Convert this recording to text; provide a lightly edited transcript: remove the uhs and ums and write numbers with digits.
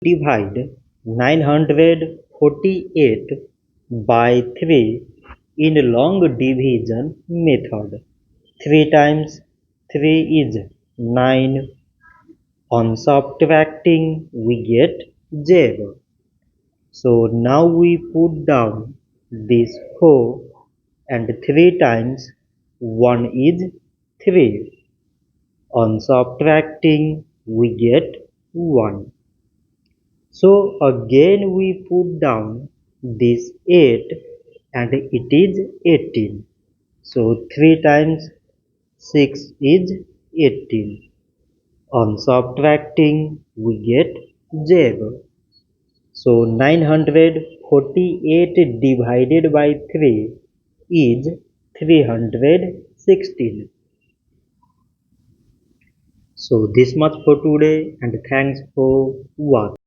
Divide 948 by 3 in long division method. 3 times 3 is 9. On subtracting we get 0. So now we put down this 4 and 3 times 1 is 3. On subtracting we get 1. So again we put down this 8 and it is 18. So 3 times 6 is 18. On subtracting we get 0. So 948 divided by 3 is 316. So this much for today and thanks for watching.